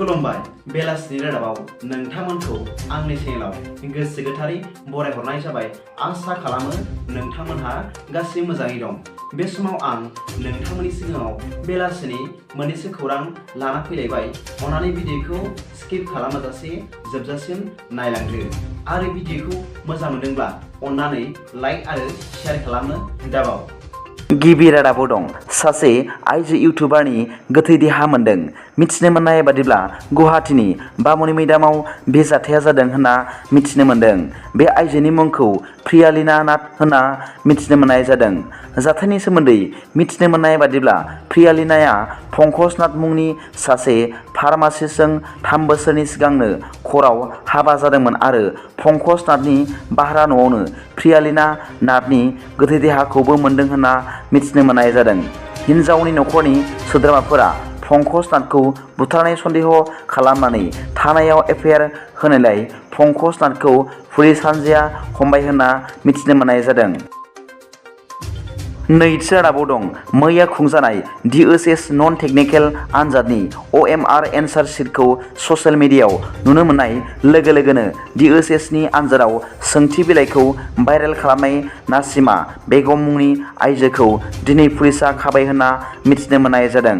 खुलुमबाय बेलासिनि रादाबाव नोंथांमोनखौ आंनि चेनेलाव गोसो गोथारै बरायहरनाय जाबाय। आसा खालामो नोंथांमोनहा गासै मोजाङै दं। बे समाव आं नोंथांमोननि सिगाङाव बेलासिनि मोननैसो खौरां लाना फैलायबाय। अन्नानै भिडिअखौ स्किप खालामाजासे जोबजासिम नायलांदो आरो भिडिअखौ मोजां मोनदोंब्ला अन्नानै लाइक आरो शेयार खालामनो दाबाव। गिबि रादाबाव दं सासे आइजो इउटुबारनि गोथै देहा मोनदों। मिथिनो मोननाय बादिब्ला गुवाहाटीनि बामुनि मैदामाव बे जाथाया जादों होनना मिथिनो मोनदों। बे आइजोनि मुंखौ प्रियालिना नाथ होनना मिथिनो मोननाय जादों। जाथायनि सोमोन्दै मिथिनो मोननाय बादिब्ला प्रियालिनाया पंकज नाथ मुंनि सासे फार्मासिस्टजों 3 बोसोरनि सिगांनो खराव हाबा जादोंमोन आरो पंकज नाथनि भारा न'आवनो प्रियालिना नाथनि गोथै देहाखौबो मोनदों होनना मिथिनो मोननाय जादों। हिन्जावनि नखरनि सोद्रोमाफोरा पंकज नाथखौ बुथारनाय सन्देह खालामनानै थानायाव एफआइआर होनायलाय पंकज नाथखौ पुलिस हानजाया हमबाय होनना मिथिनो मोननाय जादों। नैथि रादाबाव दं मैया खुंजानाय DSS नन टेकनिकेल आनजादनि OMR एन्सार शीटखौ ससियेल मिडियायाव नुनो मोननाय लोगो लोगोनो DSSनि आनजादाव सोंथि बिलाइखौ भाइरेल खालामनाय नासिमा बेगम मुंनि आइजोखौ दिनै पुलिसआ खाबाय होनना मिथिनो मोननाय जादों।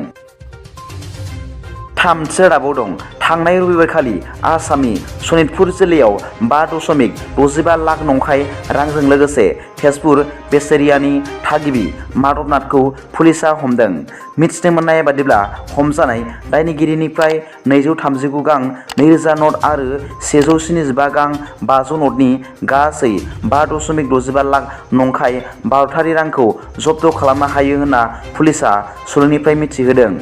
थामथि रादाबाव दं थांनाय रबिबारखालि आसामनि सनितपुर जिल्लायाव 5.65 लाख नंखाय रांजों लोगोसे तेजपुर बेचेरियानि थागिबि माधव नाथखौ पुलिसआ हमदों। मिथिनो मोननाय बादिब्ला हमजानाय दायनिगिरिनिफ्राय 239 गां 2000 नट आरो 175 गां 500 नटनि गासै 5.65 लाख नंखाय भारतारि रांखौ जब्द खालामनो हायो होनना पुलिसआ सुलुंनिफ्राय मिथिहोदों।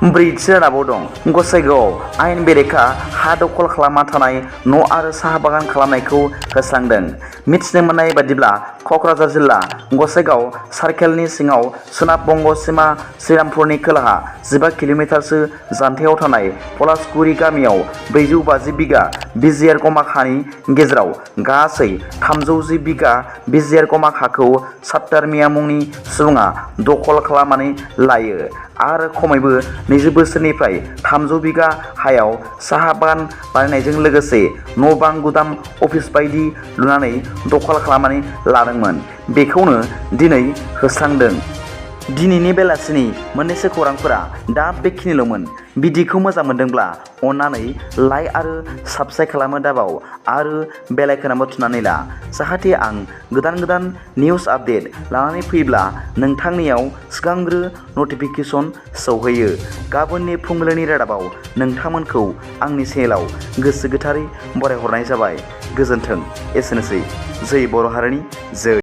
ब्रैथि रादाबाव दं गसाइगावआव आयेन बेरेखा हा दखल खालामना थानाय न' आरो साहा बागान खालामनायखौ होस्रांदों। मिथिनो मोननाय बादिब्ला क'क्राझार जिल्ला गसाइगाव सार्केलनि सिङाव सोनाब बंग सीमा श्रीरामपुरनि खोलाहा 15 किल'मिटारसो जानथायाव थानाय पलासगुरि गामियाव 450 बिगा बिजिआर गमाख हानि गेजेराव गासै 310 बिगा बिजिआर गमाख हाखौ सात्तार मिया मुंनि सुबुङा दखल खालामनानै लायो आरो खमैबो 20 बोसोरनिफ्राय 300 बिगा हायाव साहा बागान बानायनायजों लोगोसे न' बां गुदाम अफिस बायदि लुनानै दखल खालामनानै लादोंमोन। बेखौनो दिनै होस्रांदों। दिनैनि बेलासिनि मोननैसो खौरांफोरा दा बेखिनिल'मोन। भिडिअखौ मोजां मोनदोंब्ला अन्नानै लाइक आरो साबस्क्राइब खालामनो दाबाव आरो बेल आइकनआबो थुनानै ला जाहाथे आं गोदान निउस आपडेट लानानै फैब्ला नोंथांनियाव सिगांग्रो नटिफिकेसन सौहैयो। गाबोननि फुंबिलिनि रादाबाव नोंथांमोनखौ आंनि चेनेलाव गोसो गोथारै बरायहरनाय जाबाय। गोजोन्थों। एसेनोसै। जै बर' हारिनि जै।